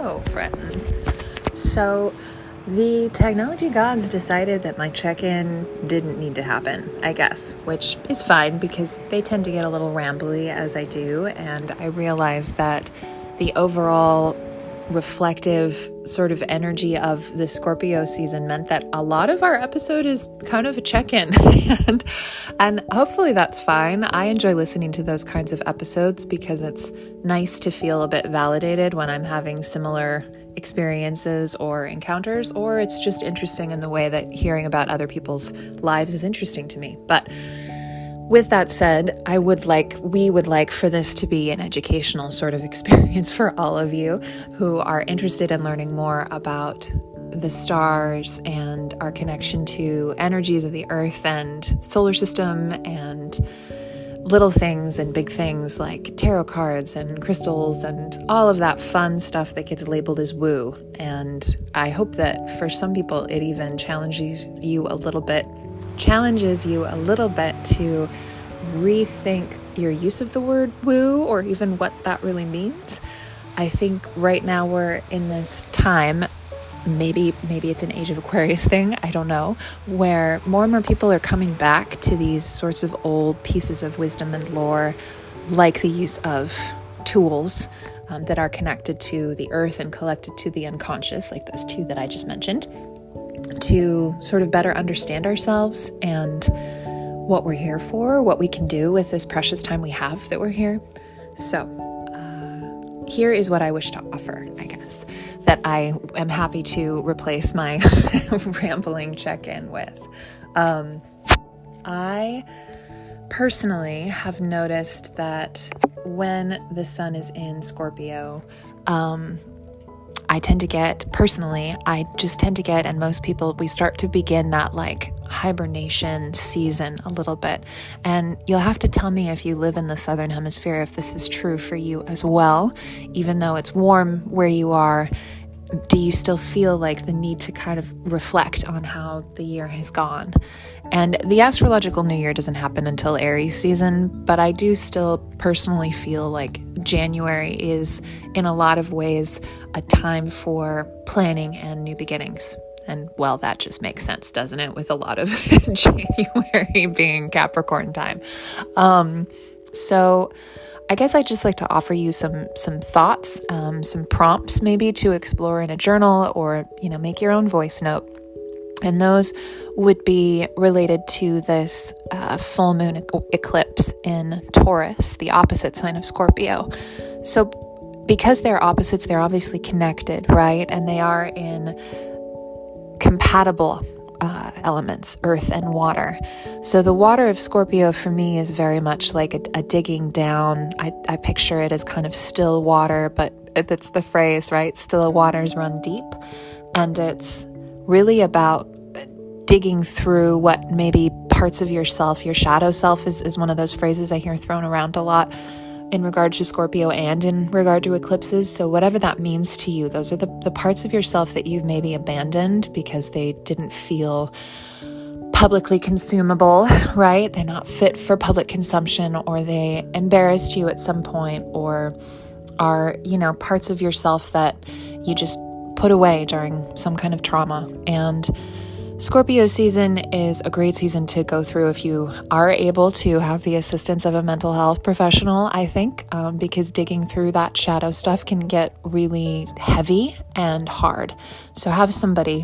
Hello, friends. So, the technology gods decided that my check-in didn't need to happen, I guess, which is fine because they tend to get a little rambly as I do, and I realize that the overall reflective sort of energy of the Scorpio season meant that a lot of our episode is kind of a check-in and hopefully that's fine. I enjoy listening to those kinds of episodes because it's nice to feel a bit validated when I'm having similar experiences or encounters, or it's just interesting in the way that hearing about other people's lives is interesting to me. But with that said, we would like for this to be an educational sort of experience for all of you who are interested in learning more about the stars and our connection to energies of the earth and solar system and little things and big things like tarot cards and crystals and all of that fun stuff that gets labeled as woo. And I hope that for some people it even challenges you a little bit to rethink your use of the word woo or even what that really means. I think right now we're in this time, maybe it's an age of Aquarius thing, I don't know, where more and more people are coming back to these sorts of old pieces of wisdom and lore, like the use of tools that are connected to the earth and collected to the unconscious, like those two that I just mentioned, to sort of better understand ourselves and what we're here for, what we can do with this precious time we have that we're here. So here is what I wish to offer, I guess, that I am happy to replace my rambling check-in with. I personally have noticed that when the sun is in Scorpio, I just tend to get, and most people, we start to begin that like hibernation season a little bit. And you'll have to tell me if you live in the Southern Hemisphere, if this is true for you as well. Even though it's warm where you are, do you still feel like the need to kind of reflect on how the year has gone? And the astrological new year doesn't happen until Aries season, but I do still personally feel like January is, in a lot of ways, a time for planning and new beginnings. And well, that just makes sense, doesn't it? With a lot of January being Capricorn time. So I guess I'd just like to offer you some thoughts, some prompts maybe to explore in a journal or, make your own voice note. And those would be related to this full moon eclipse in Taurus, the opposite sign of Scorpio. So because they're opposites, they're obviously connected, right? And they are in compatible elements, earth and water. So the water of Scorpio for me is very much like a digging down. I picture it as kind of still water, but that's the phrase, right? Still waters run deep. And it's really about digging through what maybe parts of yourself, your shadow self is one of those phrases I hear thrown around a lot in regard to Scorpio and in regard to eclipses. So whatever that means to you, those are the parts of yourself that you've maybe abandoned because they didn't feel publicly consumable, right? They're not fit for public consumption, or they embarrassed you at some point, or are, parts of yourself that you just put away during some kind of trauma. And Scorpio season is a great season to go through if you are able to have the assistance of a mental health professional, I think, because digging through that shadow stuff can get really heavy and hard. So have somebody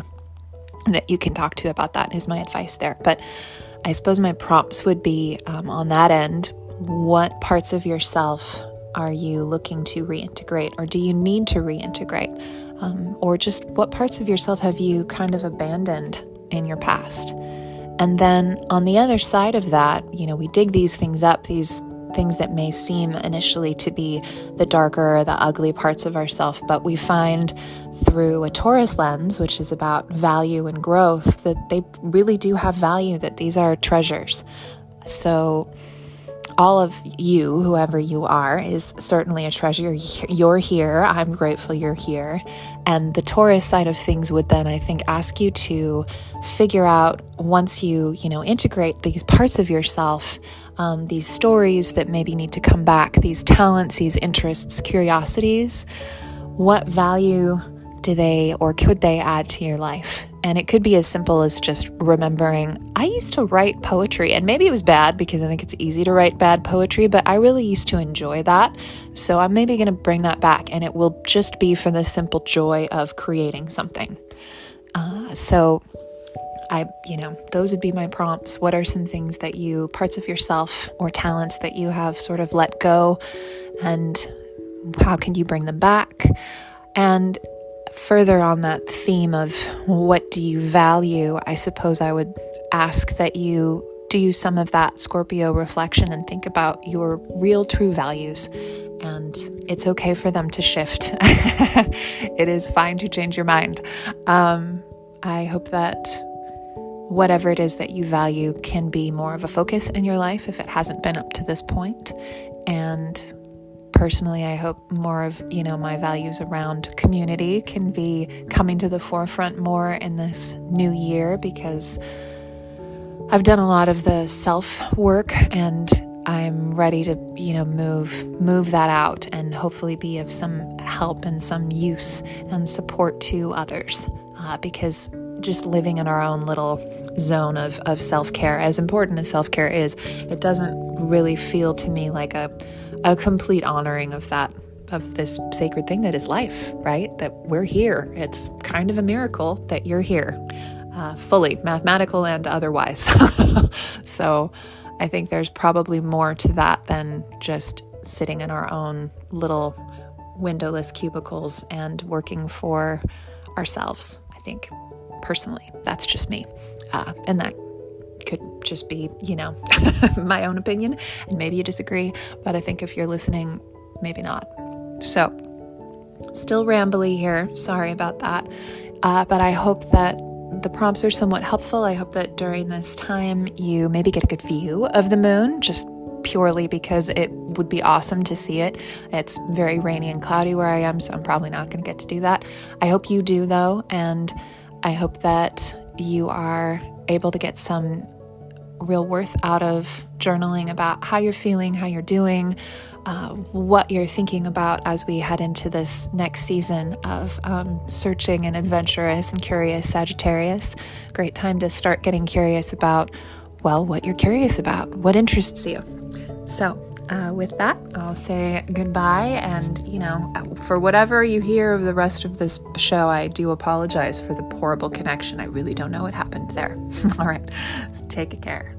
that you can talk to about that is my advice there. But I suppose my prompts would be on that end, what parts of yourself are you looking to reintegrate, or do you need to reintegrate? Or just what parts of yourself have you kind of abandoned in your past? And then on the other side of that, we dig these things up, these things that may seem initially to be the darker, the ugly parts of ourself, but we find through a Taurus lens, which is about value and growth, that they really do have value, that these are treasures. So all of you, whoever you are, is certainly a treasure. You're here. I'm grateful you're here. And the Taurus side of things would then, I think, ask you to figure out, once you, integrate these parts of yourself, these stories that maybe need to come back, these talents, these interests, curiosities, what value do they or could they add to your life? And it could be as simple as just remembering, I used to write poetry, and maybe it was bad because I think it's easy to write bad poetry, but I really used to enjoy that. So I'm maybe going to bring that back, and it will just be for the simple joy of creating something. Those would be my prompts. What are some things that parts of yourself or talents that you have sort of let go, and how can you bring them back? And further on that theme of what do you value, I suppose I would ask that you do some of that Scorpio reflection and think about your real true values. And it's okay for them to shift. It is fine to change your mind. I hope that whatever it is that you value can be more of a focus in your life if it hasn't been up to this point. And personally, I hope more of, my values around community can be coming to the forefront more in this new year, because I've done a lot of the self-work and I'm ready to, move that out and hopefully be of some help and some use and support to others, because just living in our own little zone of self-care, as important as self-care is, it doesn't really feel to me like a complete honoring of this sacred thing that is life, right? That we're here. It's kind of a miracle that you're here, fully, mathematical and otherwise. So I think there's probably more to that than just sitting in our own little windowless cubicles and working for ourselves. I think personally, that's just me. And that could just be, my own opinion, and maybe you disagree, but I think if you're listening, maybe not. So, still rambly here. Sorry about that. But I hope that the prompts are somewhat helpful. I hope that during this time you maybe get a good view of the moon, just purely because it would be awesome to see it. It's very rainy and cloudy where I am, so I'm probably not going to get to do that. I hope you do, though, and I hope that you are able to get some real worth out of journaling about how you're feeling, how you're doing, what you're thinking about as we head into this next season of searching and adventurous and curious Sagittarius. Great time to start getting curious about, what you're curious about, what interests you. So with that, I'll say goodbye. And, for whatever you hear of the rest of this show, I do apologize for the horrible connection. I really don't know what happened there. All right. Take care.